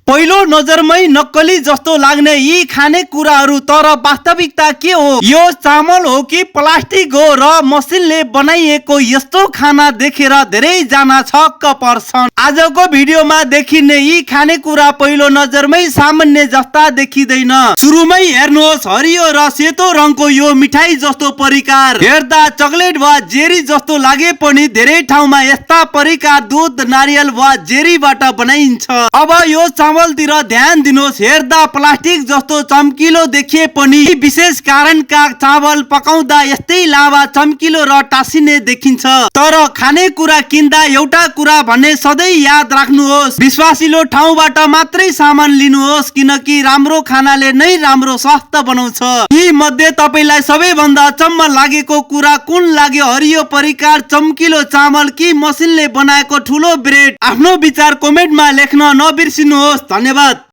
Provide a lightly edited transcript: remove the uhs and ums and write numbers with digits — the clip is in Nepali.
पहिलो नजरमै नक्कली जस्तो लाग्ने यी खानेकुराहरू, तर वास्तविकता के हो? यो चामल हो कि प्लास्टिक हो? र मसिनले बनाइएको यस्तो खाना देखेर धेरैजना छक्क पर्छन्। आजको भिडियोमा देखिने यी खानेकुरा पहिलो नजरमै सामान्य जस्ता देखिँदैन। सुरुमै हेर्नुहोस्, हरियो र सेतो रङको यो मिठाई जस्तो परिकार हेर्दा चकलेट वा जेरी जस्तो लागे पनि धेरै ठाउँमा यस्ता परिकार दूध, नारियल वा जेरीबाट बनाइन्छ। अब यो चामलतिर ध्यान दिनुहोस्। हेर्दा प्लास्टिक जस्तो चम्किलो देखिए पनि विशेष कारणका चामल पकाउँदा यस्तै लावा, चम्किलो र टाँसिने देखिन्छ। तर खानेकुरा किन्दा एउटा कुरा भने सधैँ याद राख्नुहोस्, विश्वासिलो ठाउँबाट मात्रै सामान लिनुहोस्, किनकि राम्रो खानाले नै राम्रो स्वास्थ्य बनाउँछ। यी मध्ये तपाईलाई सबैभन्दा अचम्म लागेको कुरा कुन लाग्यो? हरियो परिकार, चम्किलो चामल कि मसिनले बनाएको ठुलो ब्रेड? आफ्नो विचार कमेन्टमा लेख्न नबिर्सिनुहोस्। धन्यवाद।